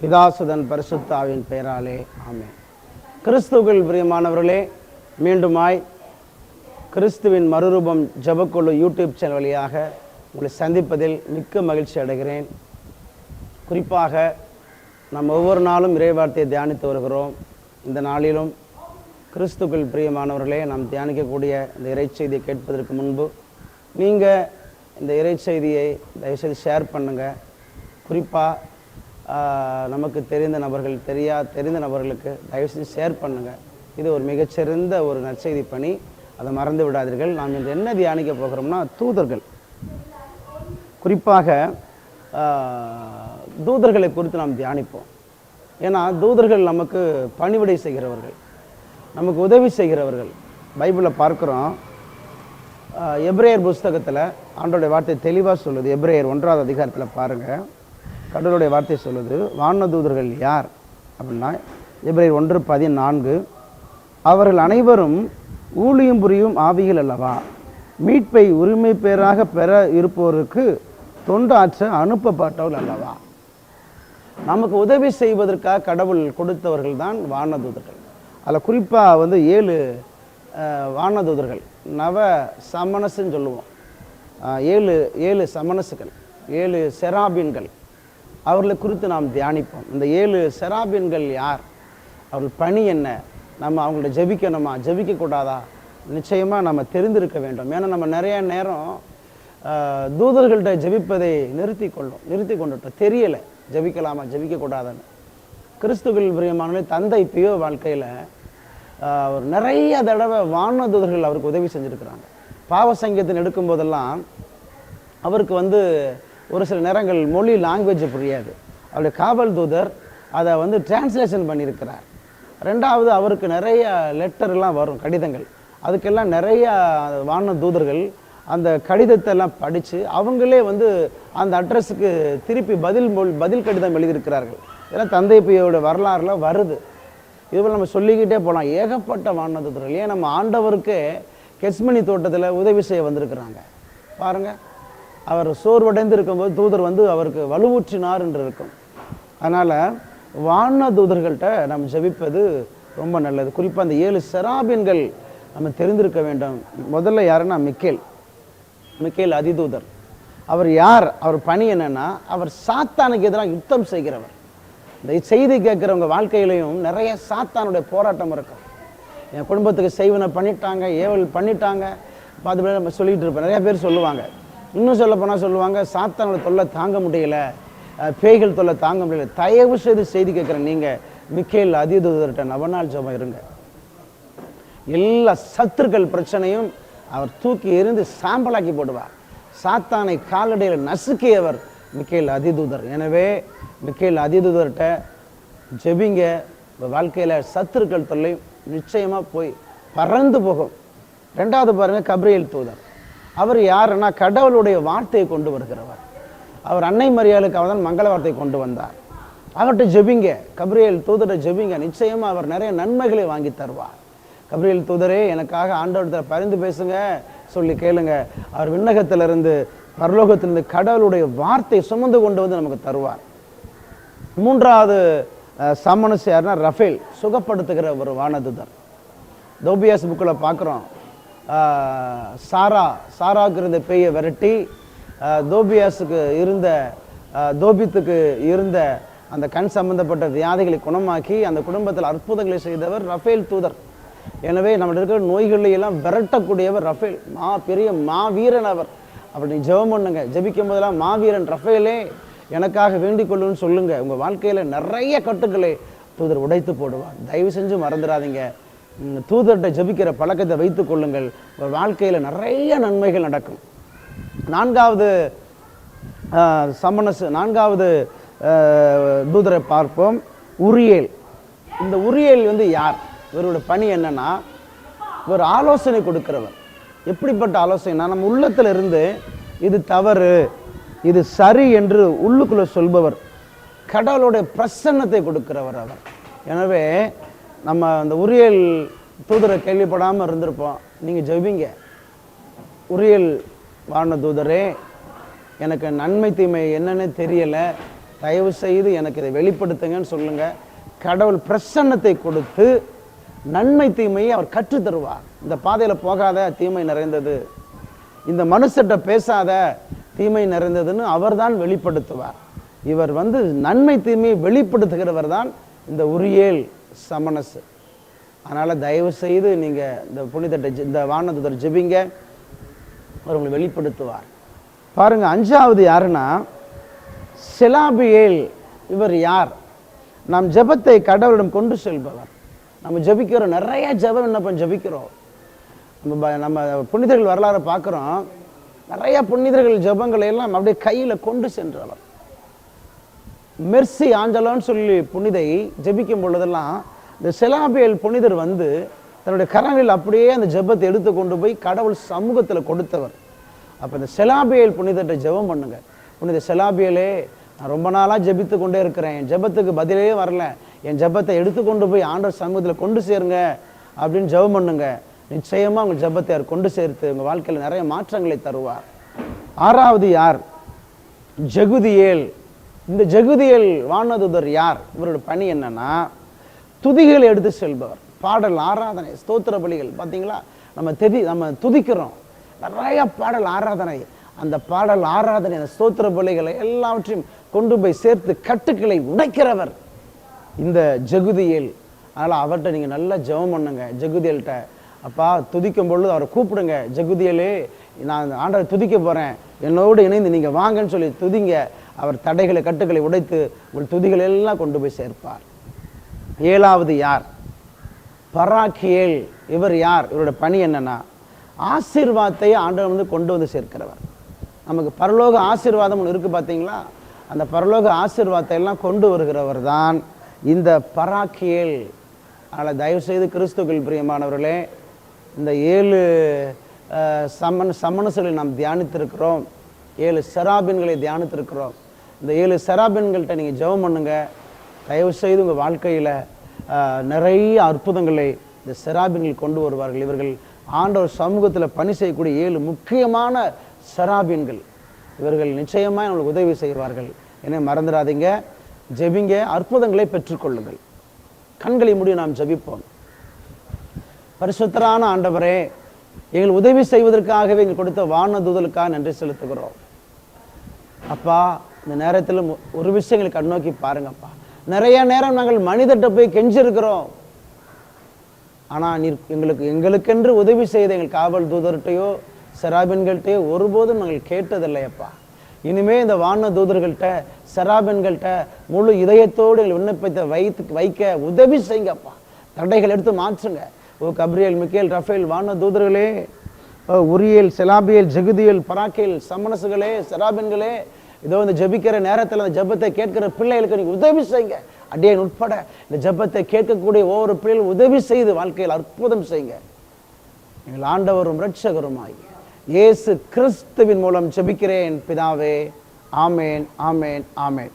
பிதாசுதன் பரிசுத்த ஆவியின் பெயராலே ஆமென். கிறிஸ்துவில் பிரியமானவர்களே, மீண்டுமாய் கிறிஸ்துவின் மறுரூபம் ஜெபக்குழு யூடியூப் சேனல் வழியாக உங்களை சந்திப்பதில் மிக்க மகிழ்ச்சி அடைகிறேன். குறிப்பாக நாம் ஒவ்வொரு நாளும் இறைவார்த்தையை தியானித்து வருகிறோம். இந்த நாளிலும் கிறிஸ்துவில் பிரியமானவர்களே, நாம் தியானிக்கக்கூடிய இந்த இறைச்செய்தியை கேட்பதற்கு முன்பு நீங்கள் இந்த இறைச்செய்தியை தயவுசெய்து ஷேர் பண்ணுங்கள். குறிப்பாக நமக்கு தெரிந்த நபர்கள், தெரிந்த நபர்களுக்கு தயவுசெய்து ஷேர் பண்ணுங்கள். இது ஒரு மிகச்சிறந்த ஒரு நற்செய்தி பணி, அதை மறந்து விடாதீர்கள். நாம் இன்று என்ன தியானிக்க போகிறோம்னா, தூதர்கள். குறிப்பாக தூதர்களை குறித்து நாம் தியானிப்போம். ஏன்னா தூதர்கள் நமக்கு பணிவிடை செய்கிறவர்கள், நமக்கு உதவி செய்கிறவர்கள். பைபிளில் பார்க்குறோம், எபிரேயர் புஸ்தகத்தில் ஆண்டோடைய வார்த்தை தெளிவாக சொல்லுது. எபிரேயர் 1ஆவது அதிகாரத்தில் பாருங்கள், கடவுளுடைய வார்த்தை சொல்லுது. வானதூதர்கள் யார் அப்படின்னா, எபிரேயர் 1:14, அவர்கள் அனைவரும் ஊழியம் புரியும் ஆவிகள் அல்லவா, மீட்பை உரிமை பேராக பெற இருப்போருக்கு தொண்டாற்ற அனுப்பப்பட்டவர்கள் அல்லவா. நமக்கு உதவி செய்வதற்காக கடவுள் கொடுத்தவர்கள் தான் வானதூதர்கள். அதில் குறிப்பாக 7 வானதூதர்கள், நவ சமணசுன்னு சொல்லுவோம். 7 சமணசுகள், 7 செராபீன்கள், அவர்களை குறித்து நாம் தியானிப்போம். இந்த 7 செராபீன்கள் யார், அவர்கள் பணி என்ன, நம்ம அவங்கள்ட்ட ஜெபிக்கணுமா, ஜெபிக்கக்கூடாதா, நிச்சயமாக நம்ம தெரிந்திருக்க வேண்டும். ஏன்னா நம்ம நிறைய நேரம் தூதர்கள்ட்ட ஜெபிப்பதை நிறுத்தி கொண்டுட்டோம். தெரியலை ஜெபிக்கலாமா ஜெபிக்கக்கூடாதுன்னு. கிறிஸ்துவில் பிரியமானவர்களே, தந்தை பியோ வாழ்க்கையில் அவர் நிறைய தடவை வானதூதர்கள் அவருக்கு உதவி செஞ்சுருக்கிறாங்க. பாவ சங்கீதத்தில் எடுக்கும்போதெல்லாம் அவருக்கு ஒரு சில நேரங்கள் மொழி லாங்குவேஜ் புரியாது. அவருடைய காவல் தூதர் அதை டிரான்ஸ்லேஷன் பண்ணியிருக்கிறார். ரெண்டாவது, அவருக்கு நிறைய லெட்டர்லாம் வரும், கடிதங்கள். அதுக்கெல்லாம் நிறைய வான தூதர்கள் அந்த கடிதத்தை எல்லாம் படித்து அவங்களே அந்த அட்ரஸுக்கு திருப்பி பதில் கடிதம் எழுதியிருக்கிறார்கள். இதெல்லாம் தந்தை பியோட வரலாறுலாம் வருது. இதுபோல் நம்ம சொல்லிக்கிட்டே போகலாம். ஏகப்பட்ட வான தூதர்கள். ஏன் நம்ம ஆண்டவருக்கு கெஸ்மனி தோட்டத்தில் உதவி செய்ய வந்திருக்கிறாங்க பாருங்கள். அவர் சோர்வடைந்து இருக்கும்போது தூதர் அவருக்கு வலுவூற்றினார் என்று இருக்கும். அதனால் வான தூதர்கள்ட்ட நம்ம ஜெபிப்பது ரொம்ப நல்லது. குறிப்பாக அந்த 7 செராபீன்கள் நம்ம தெரிந்திருக்க வேண்டும். முதல்ல யாருன்னா மிக்கேல் அதிதூதர். அவர் யார், அவர் பணி என்னன்னா, அவர் சாத்தானுக்கு எதிராக யுத்தம் செய்கிறவர். இந்த செய்தி கேட்குறவங்க வாழ்க்கையிலையும் நிறைய சாத்தானுடைய போராட்டம் இருக்கும். என் குடும்பத்துக்கு செய்வனை பண்ணிட்டாங்க, ஏவல் பண்ணிட்டாங்க, பார்த்து நம்ம சொல்லிகிட்டு இருப்போம். நிறைய பேர் சொல்லுவாங்க. இன்னும் சொல்ல போனால் சொல்லுவாங்க, சாத்தானோட தொல்லை தாங்க முடியல, பேய்கள் தொல்லை தாங்க முடியல. தயவு செய்து செய்தி கேட்குறேன், நீங்கள் மிக்கேல் அதிதூதர்கிட்ட நவநாள் ஜெபம் இருங்க. எல்லா சத்துருக்கள் பிரச்சனையும் அவர் தூக்கி எறிந்து சாம்பலாக்கி போடுவார். சாத்தானை காலடையில் நசுக்கியவர் மிக்கேல் அதிதூதர். எனவே மிக்கேல் அதிதூதர்கிட்ட ஜெபிங்க. வாழ்க்கையில் சத்துருக்கள் தொல்லை நிச்சயமாக போய் பறந்து போகும். ரெண்டாவது பாருங்கள், கபிரியேல் தூதர். அவர் யாருன்னா, கடவுளுடைய வார்த்தையை கொண்டு வருகிறவர். அவர் அன்னை மரியாளுக்கு அவர் தான் மங்கள வார்த்தையை கொண்டு வந்தார். அவர்கிட்ட ஜெபிங்க, கபிரியேல் தூதரை ஜெபிங்க. நிச்சயமாக அவர் நிறைய நன்மைகளை வாங்கி தருவார். கபிரியேல் தூதரே, எனக்காக ஆண்டவரிடத்தில் பரிந்து பேசுங்க சொல்லி கேளுங்க. அவர் விண்ணகத்திலிருந்து பரலோகத்திலிருந்து கடவுளுடைய வார்த்தை சுமந்து கொண்டு நமக்கு தருவார். மூன்றாவது சமணஸ் யாருன்னா, ரஃபேல், சுகப்படுத்துகிற ஒரு வானதூதர். தோபியாஸ் புக்கில் பார்க்குறோம். சாராவுக்கு இருந்த பேயை விரட்டி தோபித்துக்கு இருந்த அந்த கண் சம்பந்தப்பட்ட வியாதிகளை குணமாக்கி அந்த குடும்பத்தில் அற்புதங்களை செய்தவர் ரஃபேல் தூதர். எனவே நம்மளுக்கு இருக்கிற நோய்களையெல்லாம் விரட்டக்கூடியவர் ரஃபேல். பெரிய மாவீரன் அவர். அப்படி ஜெபம் பண்ணுங்க. ஜெபிக்கும் போதெல்லாம், மாவீரன் ரஃபேலே எனக்காக வேண்டிக் கொள்ளுன்னு சொல்லுங்க. உங்கள் வாழ்க்கையில் நிறைய கட்டுக்களை தூதர் உடைத்து போடுவார். தயவு செஞ்சு மறந்துடாதீங்க. தூதர்கிட்ட ஜெபிக்கிற பழக்கத்தை வைத்துக் கொள்ளுங்கள். உங்கள் வாழ்க்கையில் நிறைய நன்மைகள் நடக்கும். நான்காவது தூதரை பார்ப்போம், உரியேல். இந்த உரியேல் யார், இவருடைய பணி என்னன்னா, இவர் ஆலோசனை கொடுக்கிறவர். எப்படிப்பட்ட ஆலோசனை, நம்ம உள்ளத்தில் இருந்து இது தவறு, இது சரி என்று உள்ளுக்குள்ள சொல்பவர். கடவுளுடைய பிரசன்னத்தை கொடுக்கிறவர் அவர். எனவே நம்ம அந்த உரியேல் தூதரை கேள்விப்படாமல் இருந்திருப்போம். நீங்கள் ஜெபிங்க, உரியேல் வான தூதரே, எனக்கு நன்மை தீமை என்னன்னு தெரியலை, தயவு செய்து எனக்கு இதை வெளிப்படுத்துங்கன்னு சொல்லுங்க. கடவுள் பிரசன்னத்தை கொடுத்து நன்மை தீமையை அவர் கற்று தருவார். இந்த பாதையில் போகாத, தீமை நிறைந்தது, இந்த மனுஷட்ட பேசாத, தீமை நிறைந்ததுன்னு அவர் தான் வெளிப்படுத்துவார். இவர் நன்மை தீமையை வெளிப்படுத்துகிறவர் தான் இந்த உரியேல் சமணசு. அதனால் தயவு செய்து நீங்கள் இந்த புனிதட்ட இந்த வானதூதர் ஜெபிங்க, அவர் உங்களை வெளிப்படுத்துவார். பாருங்க, 5வது யாருன்னா செலாபியேல். இவர் யார்? நாம் ஜெபத்தை கடவுளிடம் கொண்டு செல்பவர். நம்ம ஜெபிக்கிறோம், நிறைய ஜெபம் விண்ணப்பம் ஜெபிக்கிறோம். நம்ம புனிதர்கள் வரலாறு பார்க்குறோம். நிறைய புனிதர்கள் ஜெபங்களை எல்லாம் அப்படியே கையில் கொண்டு சென்றவர். மெர்சி ஆஞ்சலோன்னு சொல்லி புனிதை ஜெபிக்கும் பொழுதெல்லாம் இந்த செலாபியேல் புனிதர் தன்னுடைய கரங்களில் அப்படியே அந்த ஜெபத்தை எடுத்து கொண்டு போய் கடவுள் சமூகத்தில் கொடுத்தவர். அப்போ இந்த செலாபியேல் புனிதர்கிட்ட ஜெபம் பண்ணுங்க. புனித செலாபியேலே, நான் ரொம்ப நாளாக ஜெபித்து கொண்டே இருக்கிறேன், என் ஜெபத்துக்கு பதிலே வரல, என் ஜெபத்தை எடுத்து கொண்டு போய் ஆண்டவர் சமூகத்தில் கொண்டு சேருங்க அப்படின்னு ஜெபம் பண்ணுங்க. நிச்சயமாக உங்கள் ஜெபத்தை அவர் கொண்டு சேர்த்து உங்கள் வாழ்க்கையில் நிறைய மாற்றங்களை தருவார். 6வது யார்? ஜெகுதியேல். இந்த ஜெகுதியேல் வானதூதர் யார்? இவரோட பணி என்னன்னா துதிகளை எடுத்து செல்பவர். பாடல், ஆராதனை, ஸ்தோத்திர பலிகள். பார்த்தீங்களா, நம்ம துதிக்கிறோம், நிறைய பாடல் ஆராதனை. அந்த பாடல் ஆராதனை, அந்த ஸ்தோத்திர பலிகளை எல்லாவற்றையும் கொண்டு போய் சேர்த்து கட்டுக்களை உடைக்கிறவர் இந்த ஜெகுதியேல். அதனால் அவர்கிட்ட நீங்கள் நல்லா ஜெபம் பண்ணுங்க. ஜெகுதியேல்கிட்ட, அப்பா துதிக்கும் பொழுது அவரை கூப்பிடுங்க. ஜெகுதியேலே, நான் ஆண்டவரை துதிக்க போகிறேன், என்னோடு இணைந்து நீங்கள் வாங்கன்னு சொல்லி துதிங்க. அவர் தடைகளை கட்டுக்களை உடைத்து உங்கள் துதிகளை எல்லாம் கொண்டு போய் சேர்ப்பார். 7வது யார்? பராக்கியேல். இவர் யார்? இவரோட பணி என்னன்னா ஆசீர்வாதத்தை ஆண்டவர் கொண்டு சேர்க்கிறவர். நமக்கு பரலோக ஆசீர்வாதம் ஒன்று இருக்குது பார்த்தீங்களா, அந்த பரலோக ஆசீர்வாதத்தை எல்லாம் கொண்டு வருகிறவர் தான் இந்த பராக்கியேல். அதனால் தயவுசெய்து கிறிஸ்துக்கள் பிரியமானவர்களே, இந்த 7 சமணசுகளை நாம் தியானித்திருக்கிறோம், 7 செராபின்களை தியானித்திருக்கிறோம். இந்த 7 செராபின்கள்கிட்ட நீங்கள் ஜெபம் பண்ணுங்க. தயவுசெய்து உங்கள் வாழ்க்கையில் நிறைய அற்புதங்களை இந்த செராபின்கள் கொண்டு வருவார்கள். இவர்கள் ஆண்டவர் சமூகத்தில் பணி செய்யக்கூடிய 7 முக்கியமான செராபின்கள். இவர்கள் நிச்சயமாக நம்மளுக்கு உதவி செய்வார்கள். என்ன மறந்துடாதீங்க, ஜெபிங்க, அற்புதங்களை பெற்றுக்கொள்ளுங்கள். கண்களை மூடி நாம் ஜெபிப்போம். பரிசுத்தரான ஆண்டவரே, எங்கள் உதவி செய்வதற்காகவே எங்கள் கொடுத்த வானதூதலுக்காக நன்றி செலுத்துகிறோம். அப்பா, இந்த நேரத்தில் ஒரு விஷயங்களை கண்ணோக்கி பாருங்கப்பா. நிறைய நேரம் நாங்கள் மனிதர்கிட்ட போய் கெஞ்சிருக்கிறோம், ஆனால் நீர் எங்களுக்கென்று உதவி செய்த எங்கள் காவல் தூதர்கிட்டையோ செராபின்கள்கிட்டையோ ஒருபோதும் நாங்கள் கேட்டதில்லையப்பா. இனிமே இந்த வான தூதர்கள்ட்ட செராபின்கள்கிட்ட முழு இதயத்தோடு எங்கள் விண்ணப்பத்தை வைக்க உதவி செய்யுங்கப்பா. தடைகள் எடுத்து மாற்றுங்க. ஓ கப்ரியேல், மிக்கேல், ரஃபேல் வான தூதர்களே, உரியேல், செலாபியேல், ஜெகுதியேல், பராக்கேல், சமணசுகளே, செராபின்களே, இதோ இந்த ஜெபிக்கிற நேரத்தில் அந்த ஜெபத்தை கேட்கிற பிள்ளைகளுக்கு நீங்கள் உதவி செய்யுங்க. அடியேன் உட்பட இந்த ஜெபத்தை கேட்கக்கூடிய ஒவ்வொரு பிள்ளைகளும் உதவி செய்து வாழ்க்கையில் அற்புதம் செய்யுங்க. எங்கள் ஆண்டவரும் இரட்சகருமாய் இயேசு கிறிஸ்துவின் மூலம் ஜெபிக்கிறேன் பிதாவே. ஆமேன், ஆமேன், ஆமேன்.